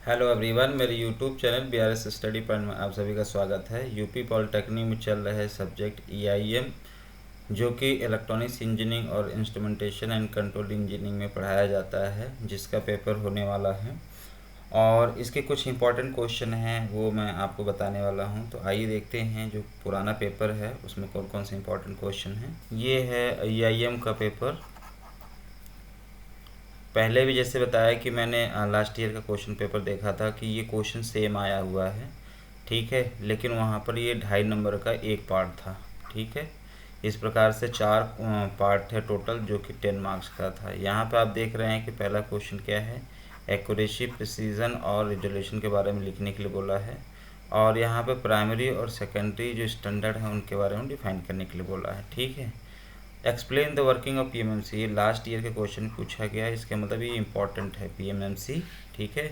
Hello everyone, मेरे YouTube channel BRS study point में आप सभी का स्वागत है। यूपी पॉलिटेक्निक में चल रहे सब्जेक्ट EIM जो कि इलेक्ट्रॉनिक्स इंजीनियरिंग और इंस्ट्रूमेंटेशन एंड कंट्रोल इंजीनियरिंग में पढ़ाया जाता है, जिसका पेपर होने वाला है और इसके कुछ इंपॉर्टेंट क्वेश्चन हैं वो मैं आपको बताने वाला हूं। तो आइए देखते हैं जो पुराना पेपर है उसमें कौन कौन से इंपॉर्टेंट क्वेश्चन हैं। ये है EIM का पेपर। पहले भी जैसे बताया कि मैंने लास्ट ईयर का क्वेश्चन पेपर देखा था कि ये क्वेश्चन सेम आया हुआ है, ठीक है, लेकिन वहाँ पर ये 2.5 नंबर का एक पार्ट था, ठीक है। इस प्रकार से 4 पार्ट है टोटल, जो कि 10 मार्क्स का था। यहाँ पे आप देख रहे हैं कि पहला क्वेश्चन क्या है, एक्यूरेसी, प्रिसीजन और रिजोल्यूशन के बारे में लिखने के लिए बोला है, और यहाँ पे प्राइमरी और सेकेंडरी जो स्टैंडर्ड है उनके बारे में डिफाइन करने के लिए बोला है, ठीक है। Explain the working of PMMC, ये लास्ट ईयर के क्वेश्चन पूछा गया है, इसका मतलब ये इंपॉर्टेंट है PMMC, ठीक है।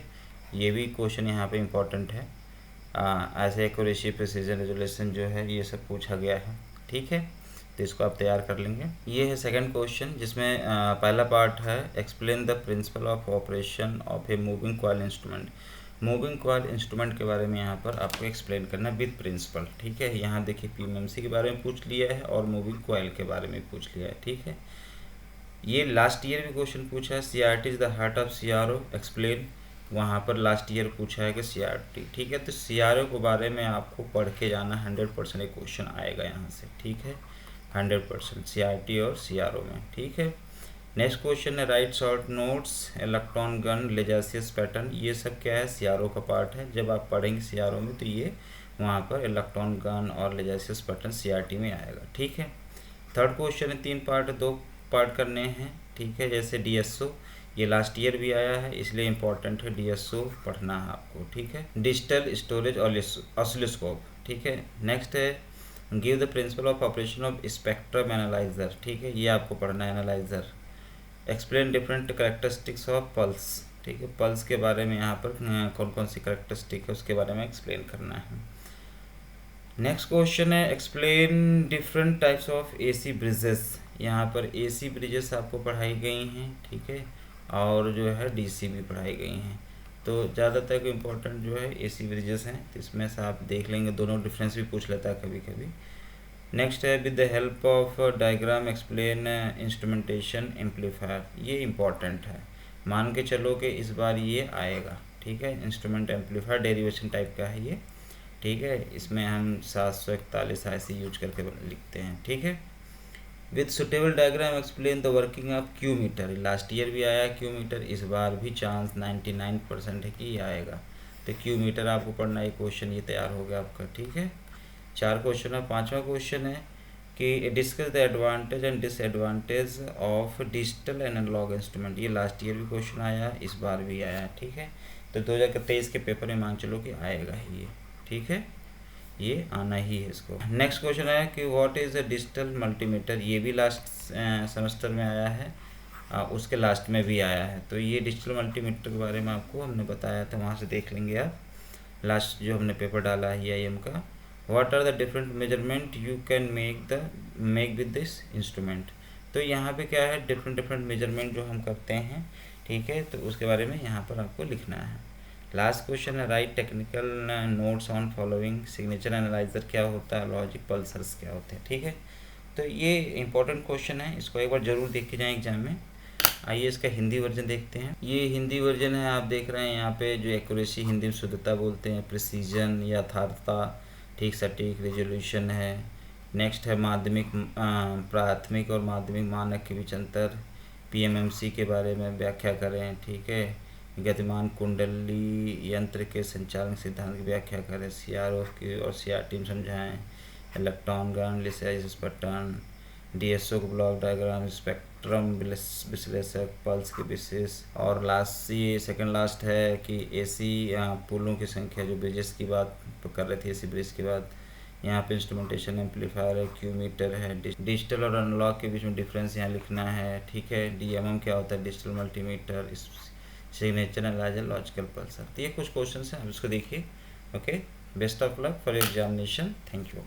ये भी क्वेश्चन यहाँ पे इंपॉर्टेंट है। ऐसे एक्यूरेसी, प्रिसीजन, रेजोल्यूशन जो है ये सब पूछा गया है, ठीक है। तो इसको आप तैयार कर लेंगे। ये है सेकंड क्वेश्चन, जिसमें पहला पार्ट है explain the principle of operation of a moving coil instrument. Moving coil instrument के बारे में यहाँ पर आपको एक्सप्लेन करना विद प्रिंसिपल, ठीक है। यहाँ देखिए PMMC के बारे में पूछ लिया है और मूविंग कॉइल के बारे में पूछ लिया है, ठीक है। ये लास्ट ईयर में क्वेश्चन पूछा है, CRT is the heart of CRO, explain. वहाँ पर लास्ट ईयर पूछा है कि CRT, ठीक है। तो CRO के बारे में आपको पढ़ के जाना, 100% एक क्वेश्चन आएगा यहाँ से, ठीक है। 100% CRT और CRO में, ठीक है। नेक्स्ट क्वेश्चन है write short notes, electron gun, Lissajous pattern. ये सब क्या है, CRO का पार्ट है। जब आप पढ़ेंगे CRO में तो ये वहाँ पर इलेक्ट्रॉन गन और लेजासियस पैटर्न CRT में आएगा, ठीक है। थर्ड क्वेश्चन है 3 पार्ट, 2 पार्ट करने हैं, ठीक है। जैसे DSO, ये लास्ट ईयर भी आया है इसलिए इम्पोर्टेंट है, DSO पढ़ना है आपको, ठीक है। डिजिटल स्टोरेज ऑसिलोस्कोप, ठीक है। नेक्स्ट है give the principle of operation of spectrum analyser, ठीक है, ये आपको पढ़ना है, analyser. Explain different characteristics of pulse, ठीक है। पल्स के बारे में यहाँ पर कौन कौन सी करेक्टरिस्टिक है उसके बारे में एक्सप्लेन करना है। नेक्स्ट क्वेश्चन है explain different types of AC bridges. यहाँ पर AC ब्रिजेस आपको पढ़ाई गई हैं, ठीक है, और जो है DC भी पढ़ाई गई हैं। तो ज़्यादातर इम्पोर्टेंट जो है AC ब्रिजेस हैं, तो इसमें से आप देख लेंगे, दोनों डिफरेंस भी पूछ लेता है कभी कभी। नेक्स्ट है with the help of diagram explain instrumentation amplifier, ये इम्पॉर्टेंट है, मान के चलो कि इस बार ये आएगा, ठीक है। इंस्ट्रूमेंट एम्पलीफायर डेरिवेशन टाइप का है ये, ठीक है। इसमें हम 741 ऐसे यूज करके लिखते हैं, ठीक है। With suitable diagram explain the working of Q meter, last year भी आया क्यू मीटर, इस बार भी चांस 99% है कि ये आएगा। तो क्यू मीटर आपको पढ़ना, एक क्वेश्चन ये तैयार हो गया आपका, ठीक है। 4 क्वेश्चन है। 5वां क्वेश्चन है कि discuss the advantage and disadvantage of digital and analog instrument, ये लास्ट ईयर भी क्वेश्चन आया, इस बार भी आया, ठीक है। तो 2023 के पेपर में मान चलो कि आएगा ही ये, ठीक है, ये आना ही है इसको। नेक्स्ट क्वेश्चन है कि what is a digital multimeter, ये भी लास्ट सेमेस्टर में आया है, उसके लास्ट में भी आया है। तो ये डिजिटल मल्टीमीटर के बारे में आपको हमने बताया था, वहाँ से देख लेंगे आप, लास्ट जो हमने पेपर डाला है EIM का। What are the different measurement you can make with this instrument, तो यहाँ पे क्या है, डिफरेंट मेजरमेंट जो हम करते हैं, ठीक है, तो उसके बारे में यहाँ पर आपको लिखना है। लास्ट क्वेश्चन है right technical notes on following, signature analyser क्या होता है, लॉजिक पल्सर्स क्या होते हैं, ठीक है। तो ये इंपॉर्टेंट क्वेश्चन है, इसको एक बार जरूर देख के जाएँ एग्जाम में। आइए इसका हिंदी वर्जन देखते हैं। ये हिंदी वर्जन है, आप देख रहे हैं यहाँ पे जो एक्यूरेसी हिंदी में शुद्धता बोलते हैं, प्रिसीजन यथार्थता, ठीक सटीक, रिजोल्यूशन है। नेक्स्ट है माध्यमिक प्राथमिक और माध्यमिक मानक के बीच अंतर, PMMC के बारे में व्याख्या करें, ठीक है। गतिमान कुंडली यंत्र के संचालन सिद्धांत की व्याख्या करें, CRO की और CRT में समझाएं, electron gun, Lissajous pattern, DSO को ब्लॉक डायग्राम, स्पेक्ट्रम विश्लेषक, पल्स के विशेष, और लास्ट ये सेकंड लास्ट है कि AC पुलों की संख्या, जो ब्रिजेस की बात कर रहे थे AC ब्रिज के बाद। यहाँ पे इंस्ट्रूमेंटेशन एम्पलीफायर है, क्यू मीटर है, डिजिटल और एनालॉग के बीच में डिफरेंस यहाँ लिखना है, ठीक है। DMM क्या होता है, digital multimeter, signature analyser, logical Pulsar. तो ये कुछ क्वेश्चन हैं, आप इसको देखिए। Okay, best of luck for examination, thank you.